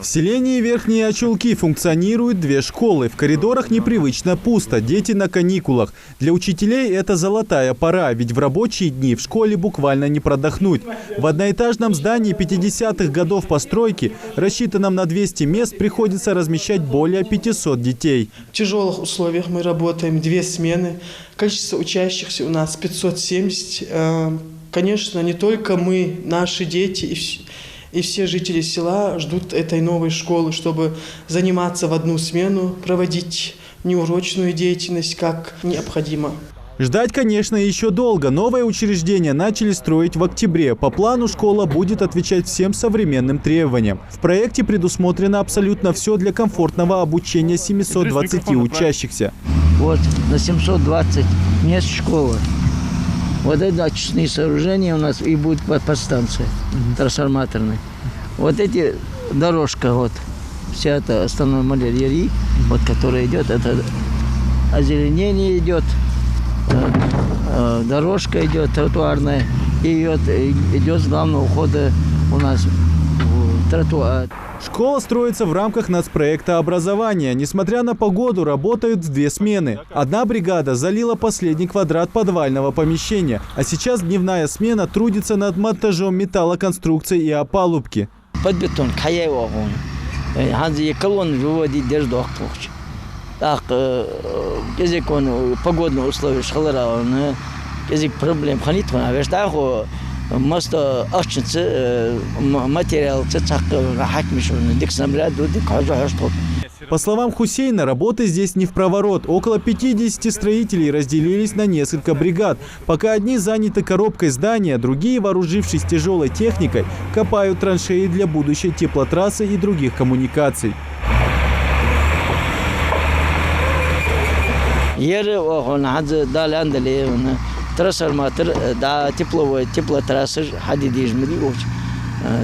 В селении Верхние Очулки функционируют две школы. В коридорах непривычно пусто, дети на каникулах. Для учителей это золотая пора, ведь в рабочие дни в школе буквально не продохнуть. В одноэтажном здании 50-х годов постройки, рассчитанном на 200 мест, приходится размещать более 500 детей. В тяжелых условиях мы работаем 2 смены. Количество учащихся у нас 570. Конечно, не только мы, наши дети и все жители села ждут этой новой школы, чтобы заниматься в одну смену, проводить неурочную деятельность, как необходимо. Ждать, конечно, еще долго. Новое учреждение начали строить в октябре. По плану школа будет отвечать всем современным требованиям. В проекте предусмотрено абсолютно все для комфортного обучения 720 учащихся. Вот на 720 мест школа. Вот это очистные сооружения у нас и будет подстанция трансформаторная. Вот эти дорожка, вот вся эта основная малярия, вот которая идет, это озеленение идет, дорожка идет тротуарная, и идет с главного входа у нас тротуар. Школа строится в рамках нацпроекта образования. Несмотря на погоду, работают в 2 смены. Одна бригада залила последний квадрат подвального помещения, а сейчас дневная смена трудится над монтажом металлоконструкций и опалубки. Под бетон, колонны выводить даже до окна. Так, язык он погодные условия школы, язык проблем хранит, а весь так Масто материал По словам Хусейна, работы здесь не в проворот. Около 50 строителей разделились на несколько бригад. Пока одни заняты коробкой здания, другие, вооружившись тяжелой техникой, копают траншеи для будущей теплотрассы и других коммуникаций. Трансформатор, да, теплотрасса, хадидиш, мрийоч.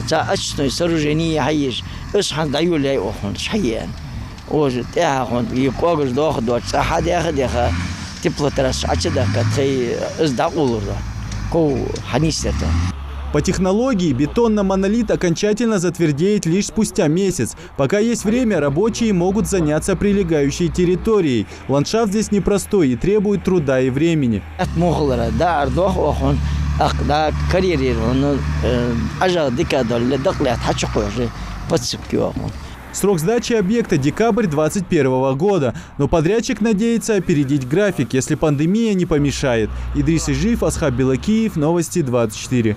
Це очистное сооружение хаиш. Ишхан даю ляй охон, шаян. Оже, тяхон, и когож доходу, хадяха, теплотрасса, очидака, ты издакулурда. Ко ханистета. По технологии бетон на монолит окончательно затвердеет лишь спустя месяц. Пока есть время, рабочие могут заняться прилегающей территорией. Ландшафт здесь непростой и требует труда и времени. Срок сдачи объекта – декабрь 2021 года. Но подрядчик надеется опередить график, если пандемия не помешает. Идрис Ижиев, Асхаб Белакиев, Новости 24.